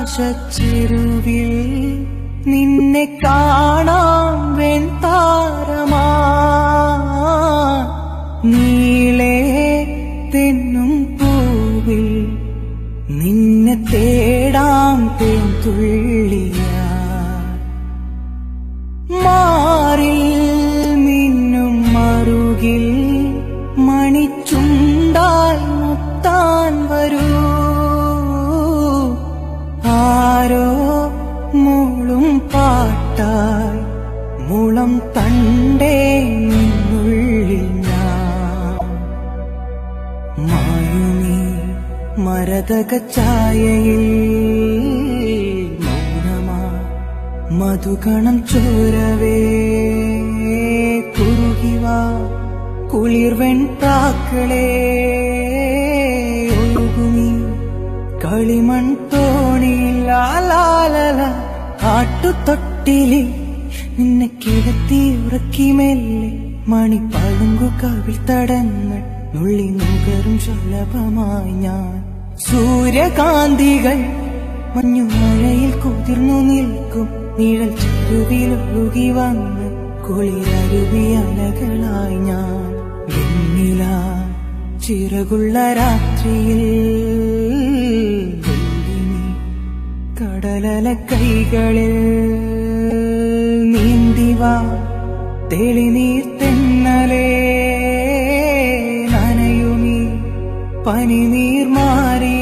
ആകാശച്ചെരുവിൽ നിന്നെ കാണാം വെൺതാരമാ നീളേ തെന്നും പൂവിൽ നിന്നെ തേടാം തേൻതുള്ളിയാ മാറിൽ മിന്നും മറുകിൽ മണിച്ചുണ്ടാൽ മുത്താൻ വരൂ ആരോ മൂളും പാട്ടായി മുളം തണ്ടേ നിന്നുള്ളിൽ ഞാൻ മായുമീ മരതക ഛായയിൽ മൗനമാ മധുകണം ചോരവേ കുറുകിവാ കുളിർവെൺ പ്രാക്കളേ ഒഴുകുമീ കളിമൺ തോണിയിൽ ലാലാലല ആട്ടുതൊട്ടിലിൽ നിന്നെ കിടത്തി ഉറക്കി മെല്ലെ മണിപ്പളുങ്കു കവിൾ തടങ്ങൾ നുള്ളി നുകരും ശലഭമായി ഞാൻ സൂര്യകാന്തികൾ മഞ്ഞുമഴയിൽ കുതിർന്നു നിൽക്കും നിഴൽ ചെരുവിലൊഴുകി വന്ന് കുളിരരുവി അലകളായി ഞാൻ വെണ്ണില ചിറകുള്ള രാത്രിയിൽ കടലല കൈകളിൽ നീന്തിവാ തെളിനീർ തെന്നലേ നനയുമീ പനിനീർ മാറി